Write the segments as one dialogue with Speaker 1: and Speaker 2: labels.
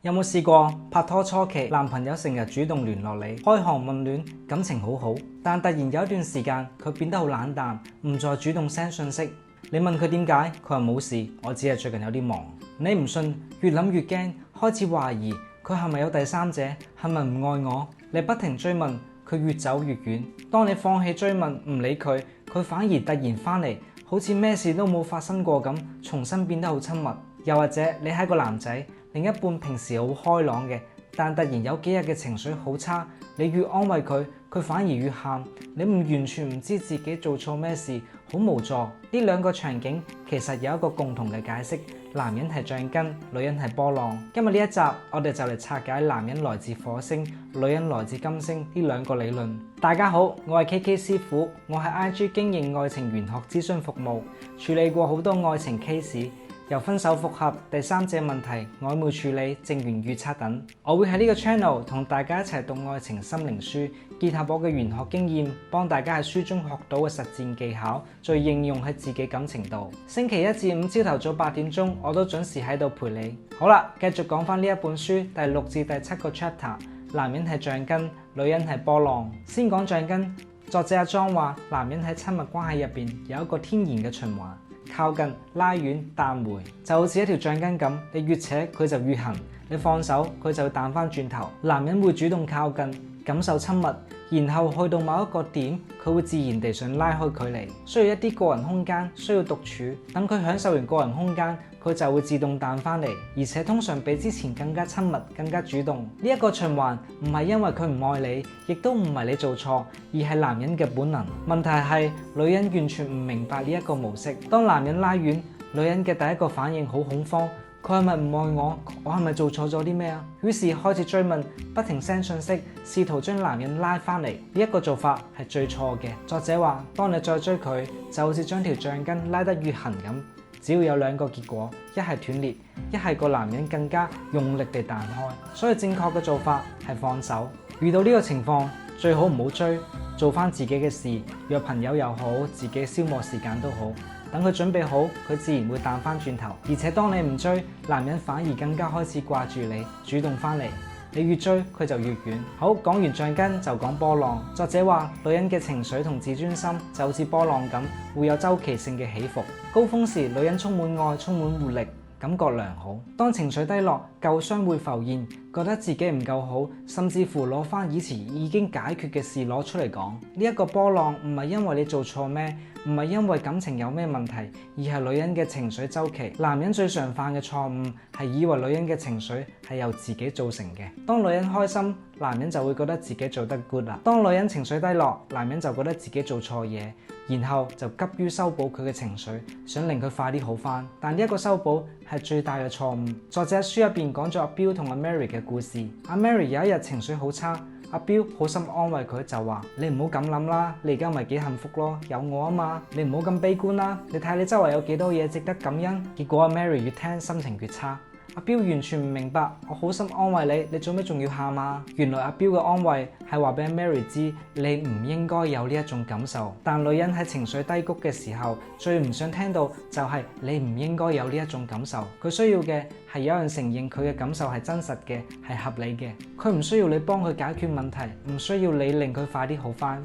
Speaker 1: 有冇試過拍拖初期，男朋友成日主動聯絡你，開行問暖，感情好好，但突然有一段時間佢變得好冷淡，唔再主動 send 信息。你問佢點解，佢話冇事，我只係最近有啲忙。你唔信，越諗越驚，開始懷疑佢係咪有第三者，係咪唔愛我？你不停追問，佢越走越遠。當你放棄追問，唔理佢，佢反而突然翻嚟，好似咩事都冇發生過咁，重新變得好親密。又或者你係個男仔，另一半平時好開朗嘅，但突然有幾日嘅情緒好差，你越安慰佢，佢反而越喊，你完全唔知自己做錯咩事，好無助。呢兩個場景其實有一個共同嘅解釋，男人係橡筋，女人係波浪。今日呢一集我哋就嚟拆解男人來自火星，女人來自金星呢兩個理論。大家好，我係 KK 師傅，我喺 IG 經營愛情玄學諮詢服務，處理過好多愛情 case，由分手復合、第三者問題、曖昧處理、正緣預測等，我會喺呢個 channel 同大家一齊讀愛情心靈書，結合我嘅玄學經驗，幫大家喺書中學到嘅實戰技巧，再應用喺自己感情度。星期一至五朝頭早8點鐘，我都準時喺度陪你。好啦，繼續講翻呢一本書第6至第7個 chapter， 男人係橡筋，女人係波浪。先講橡筋，作者阿莊話，男人喺親密關係入邊有一個天然嘅循環。靠近、拉遠、彈回，就好似一條橡筋咁，你越扯佢就越痕，你放手佢就會彈翻轉頭。男人會主動靠近，感受親密，然後去到某一個點，佢會自然地想拉開距離，需要一啲個人空間，需要獨處。等佢享受完個人空間，佢就會自動彈翻嚟，而且通常比之前更加親密、更加主動。呢一個循環唔係因為佢唔愛你，亦都唔係你做錯，而係男人嘅本能。問題係女人完全唔明白呢一個模式。當男人拉遠，女人嘅第一個反應好恐慌，佢係咪唔愛我？我係咪做錯咗啲咩啊？於是開始追問，不停 send 信息，試圖將男人拉翻嚟。呢一個做法係最錯嘅。作者話，當你再追佢，就好似將條橡筋拉得越痕咁。只要有兩個結果，一係斷裂，一係個男人更加用力地彈開。所以正確嘅做法係放手。遇到呢個情況，最好唔好追，做翻自己嘅事，約朋友又好，自己消磨時間都好。等佢準備好，佢自然會彈翻轉頭。而且當你唔追，男人反而更加開始掛住你，主動翻嚟。你越追佢就越遠。好，講完橡筋就講波浪。作者話，女人嘅情緒同自尊心就好似波浪咁，會有周期性嘅起伏。高峰時，女人充滿愛，充滿活力，感覺良好。當情緒低落，舊傷會浮現，覺得自己唔夠好，甚至乎攞翻以前已經解決嘅事攞出嚟講。呢一個波浪唔係因為你做錯咩，唔係因為感情有咩問題，而係女人嘅情緒周期。男人最常犯嘅錯誤係以為女人嘅情緒係由自己造成嘅。當女人開心，男人就會覺得自己做得 good 啦。當女人情緒低落，男人就覺得自己做錯嘢，然後就急於修補佢嘅情緒，想令佢快啲好翻。但呢一個修補係最大嘅錯誤。作者喺書入邊講咗阿 Bill 同阿 Mary 嘅故事。阿 Mary 有一日情緒好差，阿 Bill 好心安慰佢，就話：你唔好咁諗啦，你而家咪幾幸福咯，有我啊嘛，你唔好咁悲觀啦，你睇下你周圍有幾多嘢值得感恩。結果阿 Mary 越聽心情越差。阿 Bill 完全唔明白，我好心安慰你，你做咩仲要喊啊？原來阿 Bill 嘅安慰係話俾 Mary 知，你唔應該有呢一種感受。但女人喺情緒低谷嘅時候，最唔想聽到就係你唔應該有呢一種感受。佢需要嘅係有人承認佢嘅感受係真實嘅，係合理嘅。佢唔需要你幫佢解決問題，唔需要你令佢快啲好返，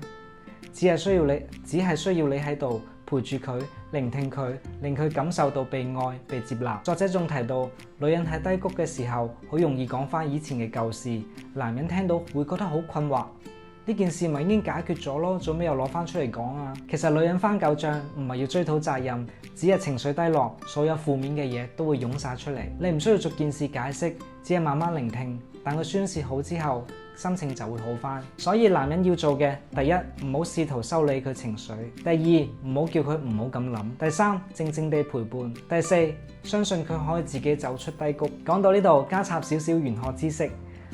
Speaker 1: 只係需要你喺度陪住佢，聆聽佢，令佢感受到被愛、被接納。作者仲提到，女人喺低谷嘅時候，好容易講翻以前嘅舊事，男人聽到會覺得好困惑。呢件事咪已經解決咗咯，做咩又攞翻出嚟講啊？其實女人翻舊帳唔係要追討責任，只係情緒低落，所有負面嘅嘢都會湧晒出嚟。你唔需要逐件事解釋，只係慢慢聆聽，等佢宣泄好之後，心情就會好翻。所以男人要做嘅，第一，唔好試圖修理佢情緒；第二，唔好叫佢唔好咁諗；第三，靜靜地陪伴；第四，相信佢可以自己走出低谷。講到呢度，加插少少玄學知識。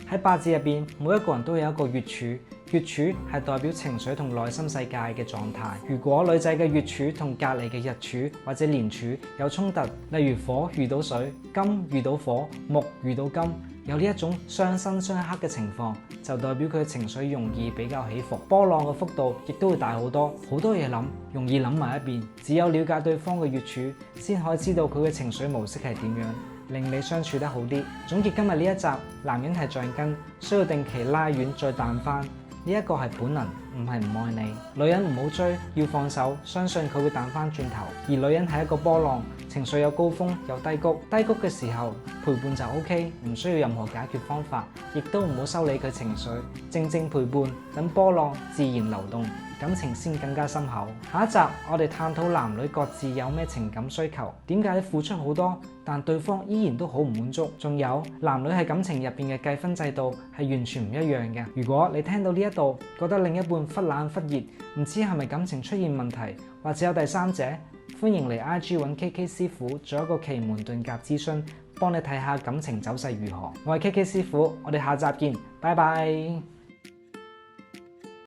Speaker 1: 喺八字入邊，每一個人都有一個月柱，月柱係代表情緒同內心世界嘅狀態。如果女仔嘅月柱同隔離嘅日柱或者年柱有衝突，例如火遇到水、金遇到火、木遇到金，有呢一種相生相克嘅情況，就代表佢嘅情緒容易比較起伏，波浪嘅幅度亦都會大好多，好多嘢諗，容易諗埋一邊。只有了解對方嘅月柱，先可以知道佢嘅情緒模式係點樣。令你相處得好啲。總結今日呢一集，男人係橡筋，需要定期拉遠再彈翻。呢一個係本能，唔係唔愛你。女人唔好追，要放手，相信佢會彈翻轉頭。而女人係一個波浪，情緒有高峰有低谷，低谷嘅時候陪伴就 OK， 唔需要任何解決方法，亦都唔好修理佢情緒，靜靜陪伴，等波浪自然流動，感情先更加深厚。下一集我哋探討男女各自有咩情感需求，點解你付出好多，但對方依然都好唔滿足？仲有男女喺感情入邊嘅計分制度係完全唔一樣嘅。如果你聽到呢一度覺得另一半忽冷忽熱，唔知係咪感情出現問題，或者有第三者，歡迎嚟 IG 揾 KK 師傅做一個奇門遁甲諮詢，幫你睇下感情走勢如何。我係 KK 師傅，我哋下集見，拜拜。